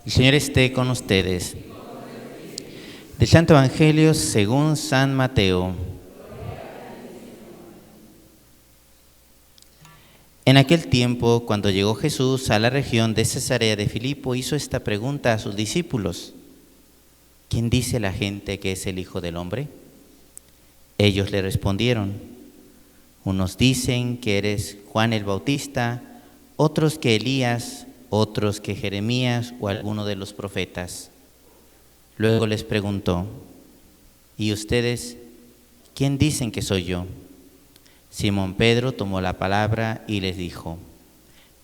El Señor esté con ustedes. Del Santo Evangelio según San Mateo. En aquel tiempo, cuando llegó Jesús a la región de Cesarea de Filipo, hizo esta pregunta a sus discípulos: ¿Quién dice la gente que es el Hijo del Hombre? Ellos le respondieron: unos dicen que eres Juan el Bautista, otros que Elías, otros que Jeremías o alguno de los profetas. Luego les preguntó: ¿y ustedes quién dicen que soy yo? Simón Pedro tomó la palabra y les dijo: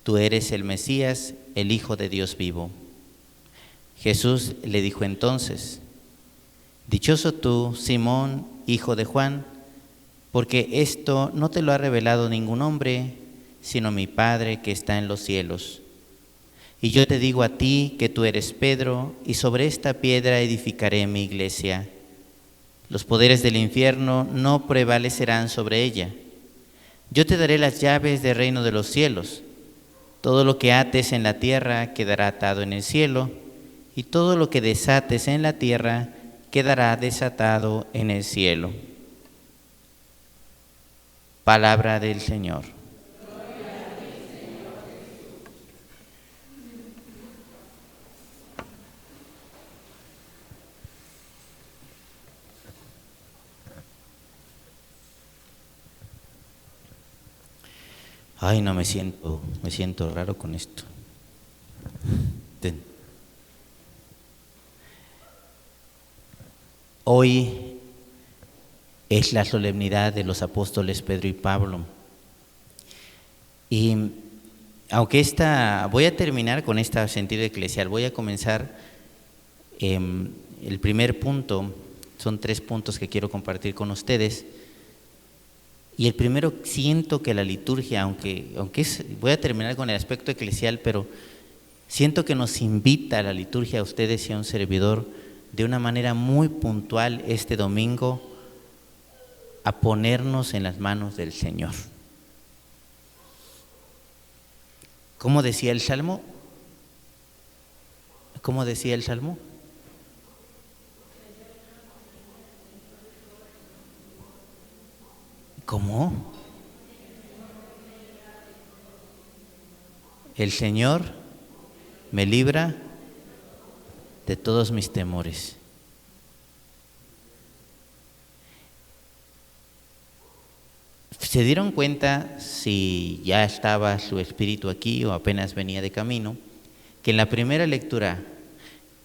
Tú eres el Mesías, el Hijo de Dios vivo. Jesús le dijo entonces: Dichoso tú, Simón, hijo de Juan, porque esto no te lo ha revelado ningún hombre, sino mi Padre que está en los cielos. Y yo te digo a ti que tú eres Pedro, y sobre esta piedra edificaré mi iglesia. Los poderes del infierno no prevalecerán sobre ella. Yo te daré las llaves del reino de los cielos. Todo lo que ates en la tierra quedará atado en el cielo, y todo lo que desates en la tierra quedará desatado en el cielo. Palabra del Señor. Ay, no, me siento raro con esto. Hoy es la solemnidad de los apóstoles Pedro y Pablo. Y aunque voy a terminar con este sentido eclesial, voy a comenzar el primer punto. Son 3 puntos que quiero compartir con ustedes. Y el primero, siento que la liturgia, voy a terminar con el aspecto eclesial, pero siento que nos invita a la liturgia, a ustedes y a un servidor, de una manera muy puntual este domingo, a ponernos en las manos del Señor. ¿Cómo decía el Salmo? ¿Cómo decía el Salmo? ¿Cómo? El Señor me libra de todos mis temores. ¿Se dieron cuenta, si ya estaba su espíritu aquí o apenas venía de camino, que en la primera lectura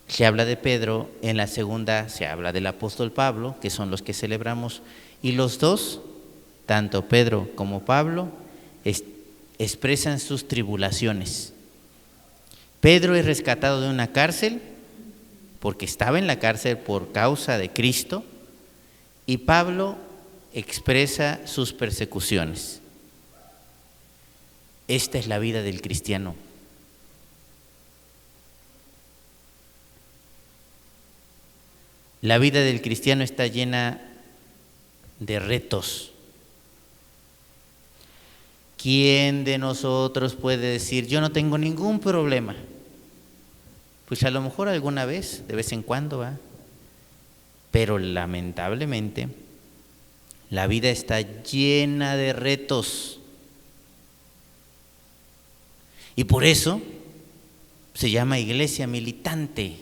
se habla de Pedro, en la segunda se habla del apóstol Pablo, que son los que celebramos, y los dos, tanto Pedro como Pablo, expresan sus tribulaciones? Pedro es rescatado de una cárcel porque estaba en la cárcel por causa de Cristo, y Pablo expresa sus persecuciones. Esta es la vida del cristiano. La vida del cristiano está llena de retos. ¿Quién de nosotros puede decir: yo no tengo ningún problema? Pues a lo mejor alguna vez, de vez en cuando, ¿va? Pero lamentablemente la vida está llena de retos. Y por eso se llama iglesia militante.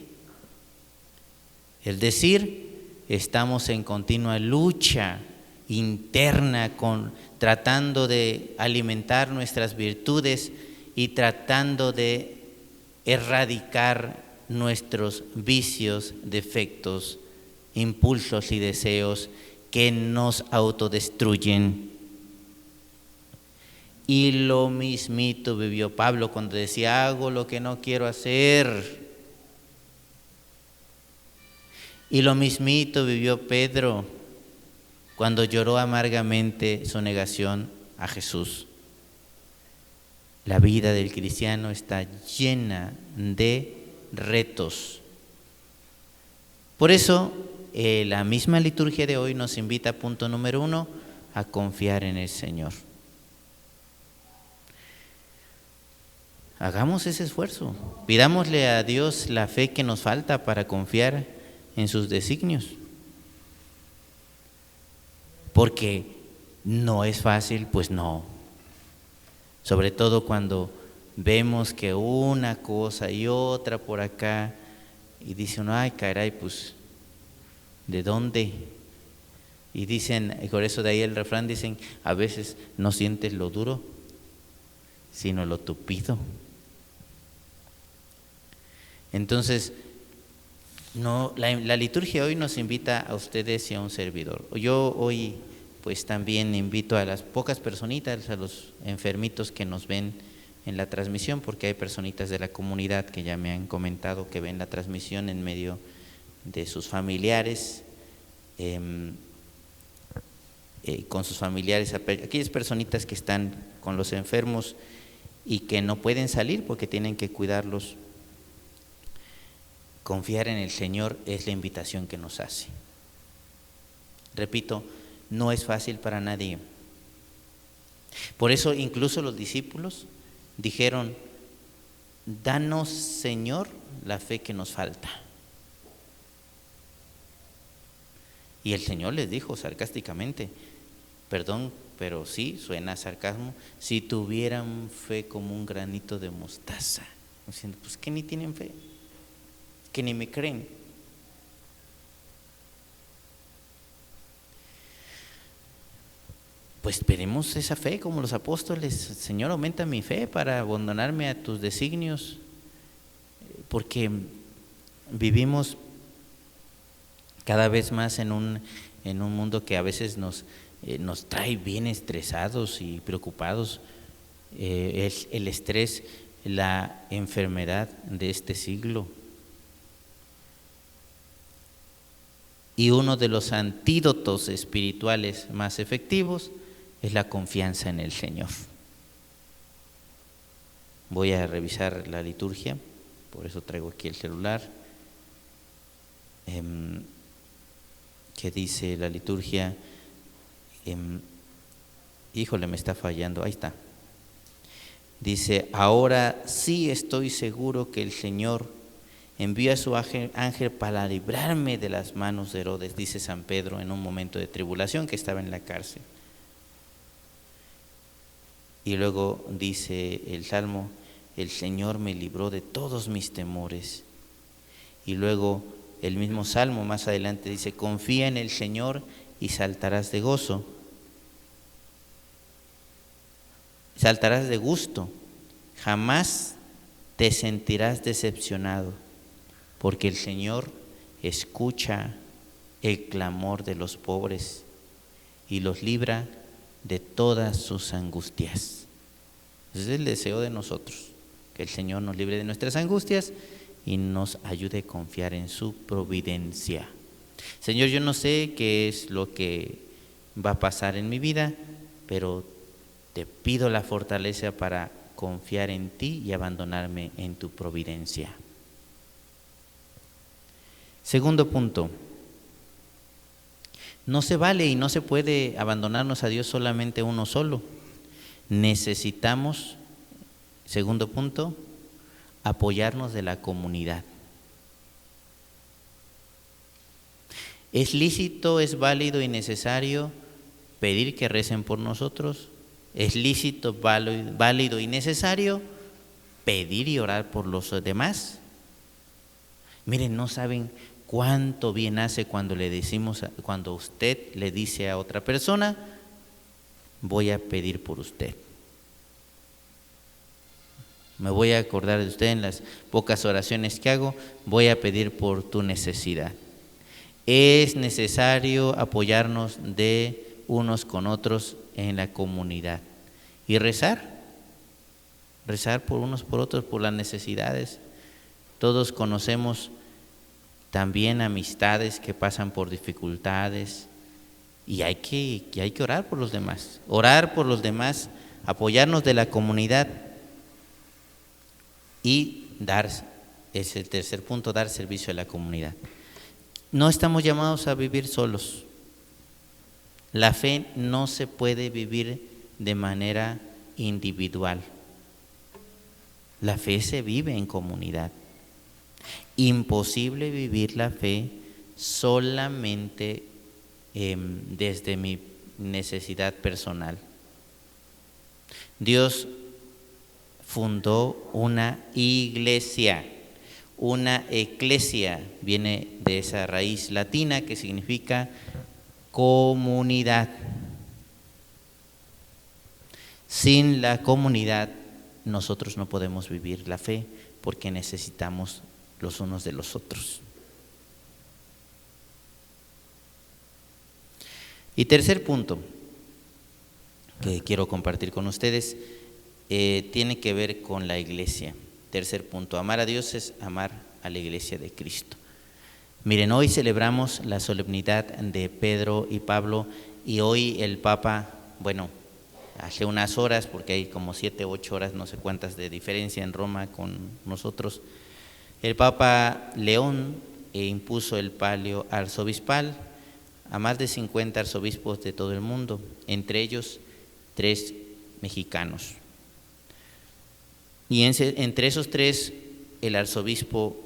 Es decir, estamos en continua lucha interna tratando de alimentar nuestras virtudes y tratando de erradicar nuestros vicios, defectos, impulsos y deseos que nos autodestruyen. Y lo mismito vivió Pablo cuando decía: hago lo que no quiero hacer. Y lo mismito vivió Pedro cuando lloró amargamente su negación a Jesús. La vida del cristiano está llena de retos. Por eso, la misma liturgia de hoy nos invita, punto número 1, a confiar en el Señor. hagamos ese esfuerzo. Pidámosle a Dios la fe que nos falta para confiar en sus designios. Porque no es fácil, pues no. Sobre todo cuando vemos que una cosa y otra por acá, y dice uno, ay caray, pues, ¿de dónde? Y dicen, y por eso de ahí el refrán, dicen, a veces no sientes lo duro, sino lo tupido. Entonces, no, la liturgia hoy nos invita a ustedes y a un servidor. Yo hoy pues también invito a las pocas personitas, a los enfermitos que nos ven en la transmisión, porque hay personitas de la comunidad que ya me han comentado que ven la transmisión en medio de sus familiares, con sus familiares, aquellas personitas que están con los enfermos y que no pueden salir porque tienen que cuidarlos. Confiar en el Señor es la invitación que nos hace. Repito, no es fácil para nadie. Por eso incluso los discípulos dijeron, danos, Señor, la fe que nos falta. Y el Señor les dijo sarcásticamente, perdón, pero sí, suena a sarcasmo, si tuvieran fe como un granito de mostaza. Diciendo, pues que ni tienen fe, que ni me creen. Pues pedimos esa fe como los apóstoles. Señor, aumenta mi fe para abandonarme a tus designios, porque vivimos cada vez más en un mundo que a veces nos trae bien estresados y preocupados. Es el estrés, la enfermedad de este siglo. Y uno de los antídotos espirituales más efectivos es la confianza en el Señor. Voy a revisar la liturgia, por eso traigo aquí el celular. ¿Qué dice la liturgia? Híjole, me está fallando, ahí está. Dice, ahora sí estoy seguro que el Señor envía a su ángel para librarme de las manos de Herodes, dice San Pedro en un momento de tribulación que estaba en la cárcel. Y luego dice el Salmo, el Señor me libró de todos mis temores. Y luego el mismo Salmo más adelante dice, confía en el Señor y saltarás de gozo. Saltarás de gusto, jamás te sentirás decepcionado, porque el Señor escucha el clamor de los pobres y los libra de todas sus angustias. Ese es el deseo de nosotros, que el Señor nos libre de nuestras angustias y nos ayude a confiar en su providencia. Señor, yo no sé qué es lo que va a pasar en mi vida, pero te pido la fortaleza para confiar en ti y abandonarme en tu providencia. Segundo punto, no se vale y no se puede abandonarnos a Dios solamente uno solo. Necesitamos, segundo punto, apoyarnos de la comunidad. Es lícito, es válido y necesario pedir que recen por nosotros. Es lícito, válido y necesario pedir y orar por los demás. Miren, no saben cuánto bien hace cuando le decimos, cuando usted le dice a otra persona, voy a pedir por usted. Me voy a acordar de usted en las pocas oraciones que hago, voy a pedir por tu necesidad. Es necesario apoyarnos de unos con otros en la comunidad y rezar por unos por otros, por las necesidades. Todos conocemos también amistades que pasan por dificultades y hay que orar por los demás, apoyarnos de la comunidad y dar, es el tercer punto, dar servicio a la comunidad. No estamos llamados a vivir solos. La fe no se puede vivir de manera individual. La fe se vive en comunidad. Imposible vivir la fe solamente desde mi necesidad personal. Dios fundó una iglesia, una eclesia, viene de esa raíz latina que significa comunidad. Sin la comunidad nosotros no podemos vivir la fe porque necesitamos los unos de los otros. Y tercer punto que quiero compartir con ustedes tiene que ver con la iglesia. Tercer punto, amar a Dios es amar a la iglesia de Cristo. Miren, hoy celebramos la solemnidad de Pedro y Pablo y hoy el Papa, bueno, hace unas horas, porque hay como 7 u 8 horas, no sé cuántas de diferencia en Roma con nosotros, el Papa León impuso el palio arzobispal a más de 50 arzobispos de todo el mundo, entre ellos 3 mexicanos. Y entre esos 3, el arzobispo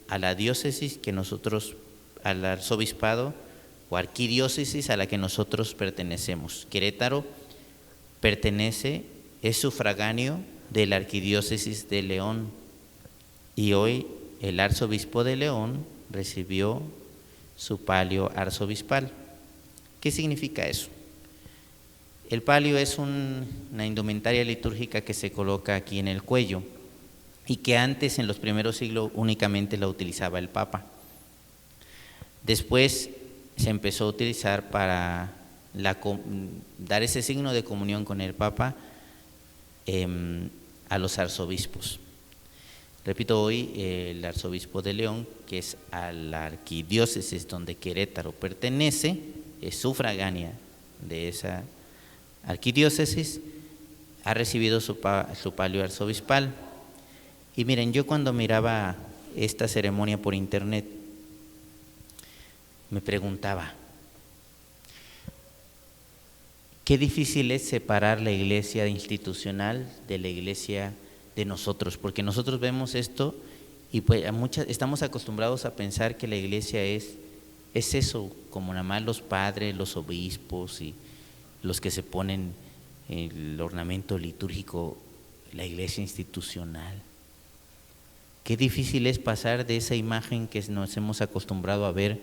a la diócesis que nosotros, al arzobispado o arquidiócesis a la que nosotros pertenecemos. Querétaro es sufragáneo de la arquidiócesis de León y hoy el arzobispo de León recibió su palio arzobispal. ¿Qué significa eso? El palio es una indumentaria litúrgica que se coloca aquí en el cuello y que antes, en los primeros siglos, únicamente la utilizaba el Papa. Después se empezó a utilizar para dar ese signo de comunión con el Papa a los arzobispos. Repito, hoy el arzobispo de León, que es a la arquidiócesis donde Querétaro pertenece, es sufragánea de esa arquidiócesis, ha recibido su palio arzobispal. Y miren, yo cuando miraba esta ceremonia por internet, me preguntaba, qué difícil es separar la iglesia institucional de la iglesia de nosotros, porque nosotros vemos esto y pues estamos acostumbrados a pensar que la iglesia es eso, como nada más los padres, los obispos y los que se ponen el ornamento litúrgico, la iglesia institucional. Qué difícil es pasar de esa imagen que nos hemos acostumbrado a ver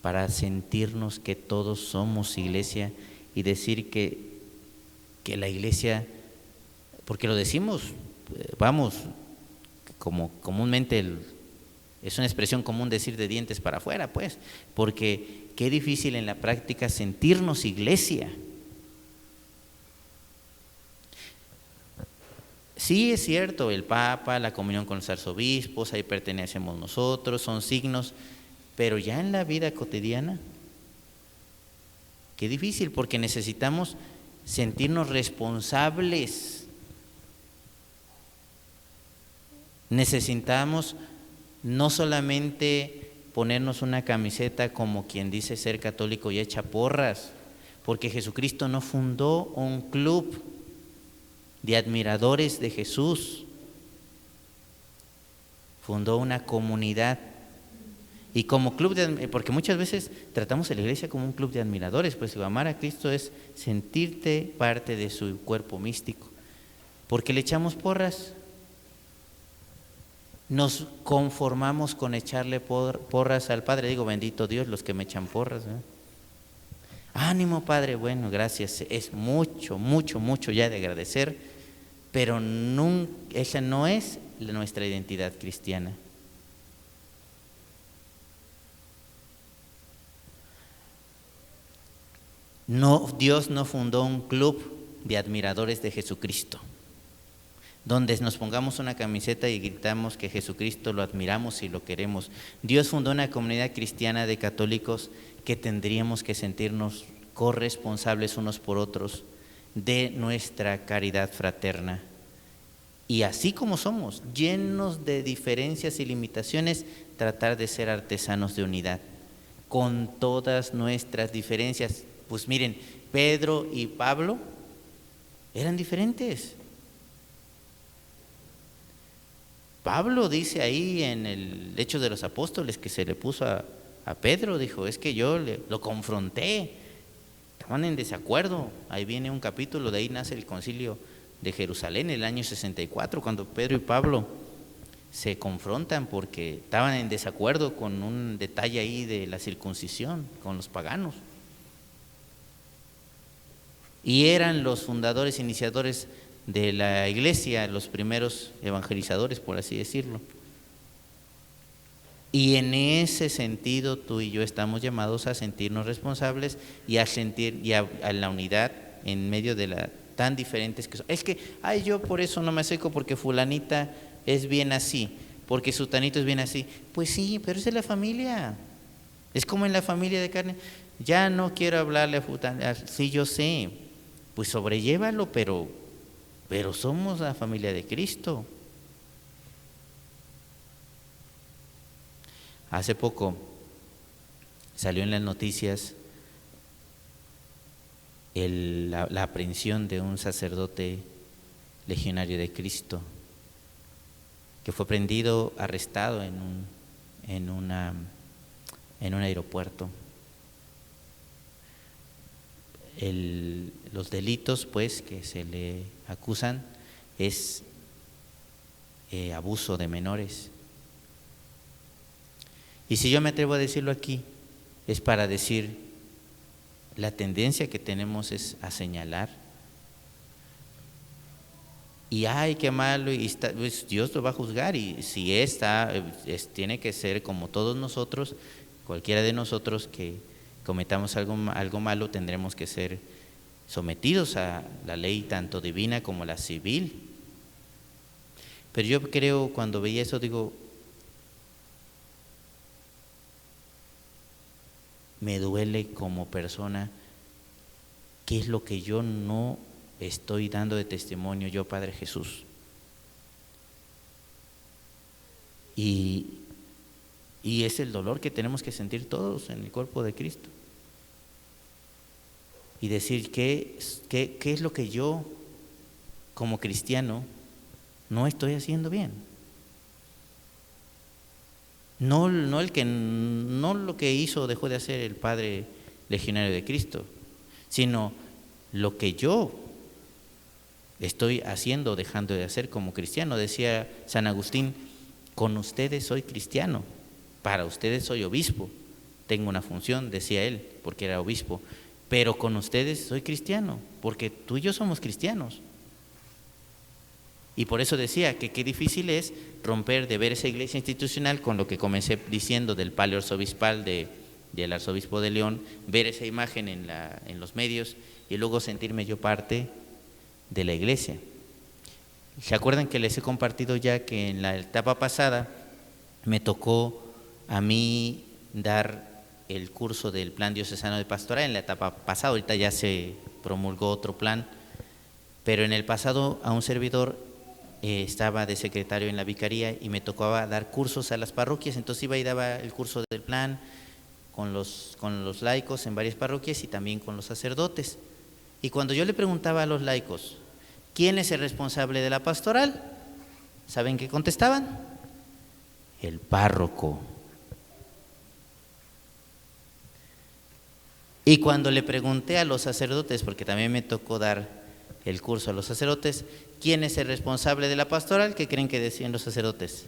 para sentirnos que todos somos iglesia y decir que la iglesia, porque lo decimos, vamos, como comúnmente es una expresión común decir de dientes para afuera, pues, porque qué difícil en la práctica sentirnos iglesia. Sí, es cierto, el Papa, la comunión con los arzobispos, ahí pertenecemos nosotros, son signos, pero ya en la vida cotidiana, qué difícil, porque necesitamos sentirnos responsables. Necesitamos no solamente ponernos una camiseta como quien dice ser católico y echa porras, porque Jesucristo no fundó un club de admiradores de Jesús, fundó una comunidad. Y como club porque muchas veces tratamos a la iglesia como un club de admiradores, pues amar a Cristo es sentirte parte de su cuerpo místico, porque le echamos porras. Nos conformamos con echarle porras al Padre. Digo, bendito Dios, los que me echan porras, ¿eh? Ánimo, Padre, bueno, gracias. Es mucho, mucho, mucho ya de agradecer, pero esa no es nuestra identidad cristiana. No, Dios no fundó un club de admiradores de Jesucristo, donde nos pongamos una camiseta y gritamos que Jesucristo lo admiramos y lo queremos. Dios fundó una comunidad cristiana de católicos que tendríamos que sentirnos corresponsables unos por otros de nuestra caridad fraterna. Y así como somos, llenos de diferencias y limitaciones, tratar de ser artesanos de unidad, con todas nuestras diferencias. Pues miren, Pedro y Pablo eran diferentes. Pablo dice ahí en el Hechos de los Apóstoles que se le puso a Pedro, dijo, es que yo lo confronté, estaban en desacuerdo. Ahí viene un capítulo, de ahí nace el concilio de Jerusalén en el año 64, cuando Pedro y Pablo se confrontan porque estaban en desacuerdo con un detalle ahí de la circuncisión, con los paganos. Y eran los fundadores, iniciadores de la iglesia, los primeros evangelizadores, por así decirlo. Y en ese sentido tú y yo estamos llamados a sentirnos responsables y a sentir a la unidad en medio de la tan diferentes que son. Es que, yo por eso no me acerco porque fulanita es bien así, porque sutanito es bien así. Pues sí, pero es de la familia. Es como en la familia de carne. Ya no quiero hablarle a fulanita, sí, yo sé. Pues sobrellévalo, pero somos la familia de Cristo. Hace poco salió en las noticias la aprehensión de un sacerdote legionario de Cristo que fue prendido, arrestado en un aeropuerto. Los delitos pues que se le acusan es abuso de menores. Y si yo me atrevo a decirlo aquí, es para decir, la tendencia que tenemos es a señalar. Y qué malo, y pues Dios lo va a juzgar, y si tiene que ser como todos nosotros, cualquiera de nosotros que cometamos algo malo, tendremos que ser sometidos a la ley tanto divina como la civil. Pero yo creo, cuando veía eso, digo, me duele como persona, ¿qué es lo que yo no estoy dando de testimonio yo, Padre Jesús? Y es el dolor que tenemos que sentir todos en el cuerpo de Cristo. Y decir, ¿qué es lo que yo, como cristiano, no estoy haciendo bien? No lo que hizo o dejó de hacer el Padre Legionario de Cristo, sino lo que yo estoy haciendo o dejando de hacer como cristiano. Decía San Agustín, con ustedes soy cristiano, para ustedes soy obispo, tengo una función, decía él, porque era obispo, pero con ustedes soy cristiano, porque tú y yo somos cristianos. Y por eso decía que qué difícil es romper de ver esa iglesia institucional con lo que comencé diciendo del palio arzobispal del arzobispo de León, ver esa imagen en los medios y luego sentirme yo parte de la iglesia. ¿Se acuerdan que les he compartido ya que en la etapa pasada me tocó a mí dar el curso del plan diocesano de pastoral? En la etapa pasada, ahorita ya se promulgó otro plan, pero en el pasado a un servidor estaba de secretario en la vicaría y me tocaba dar cursos a las parroquias, entonces iba y daba el curso del plan con los laicos en varias parroquias y también con los sacerdotes. Y cuando yo le preguntaba a los laicos, ¿quién es el responsable de la pastoral? ¿Saben qué contestaban? El párroco. Y cuando le pregunté a los sacerdotes, porque también me tocó dar el curso a los sacerdotes, ¿quién es el responsable de la pastoral? ¿Qué creen que decían los sacerdotes?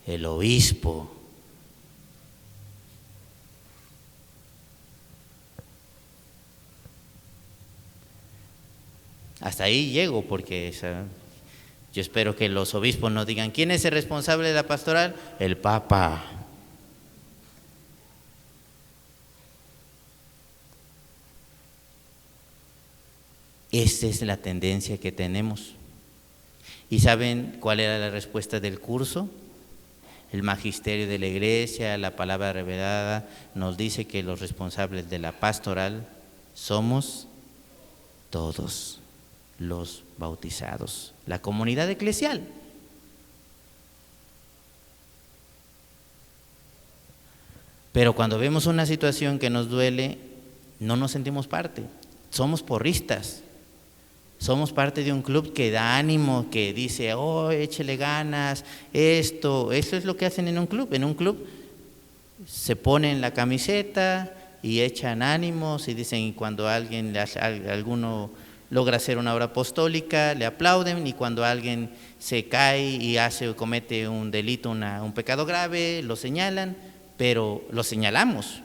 El obispo. Hasta ahí llego, porque yo espero que los obispos no digan, ¿quién es el responsable de la pastoral? El Papa. Esa es la tendencia que tenemos. ¿Y saben cuál era la respuesta del curso? El magisterio de la iglesia, la palabra revelada, nos dice que los responsables de la pastoral somos todos los bautizados, la comunidad eclesial. Pero cuando vemos una situación que nos duele, no nos sentimos parte, somos porristas. Somos parte de un club que da ánimo, que dice, oh, échele ganas, esto es lo que hacen en un club. En un club se ponen la camiseta y echan ánimos y dicen, cuando alguno logra hacer una obra apostólica, le aplauden, y cuando alguien se cae y comete un delito, un pecado grave, lo señalan, pero lo señalamos,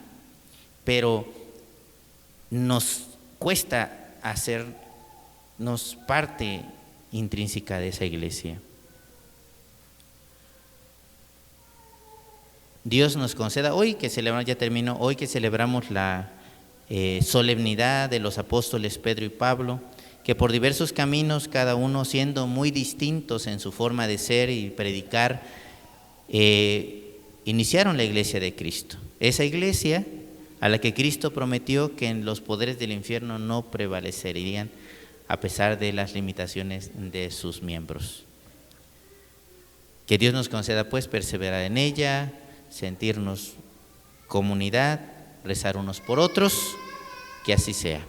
pero nos cuesta hacernos parte intrínseca de esa iglesia. Dios nos conceda hoy que celebramos, ya termino, hoy que celebramos la solemnidad de los apóstoles Pedro y Pablo, que por diversos caminos, cada uno siendo muy distintos en su forma de ser y predicar, iniciaron la iglesia de Cristo. Esa iglesia a la que Cristo prometió que en los poderes del infierno no prevalecerían a pesar de las limitaciones de sus miembros. Que Dios nos conceda pues perseverar en ella, sentirnos comunidad, rezar unos por otros, que así sea.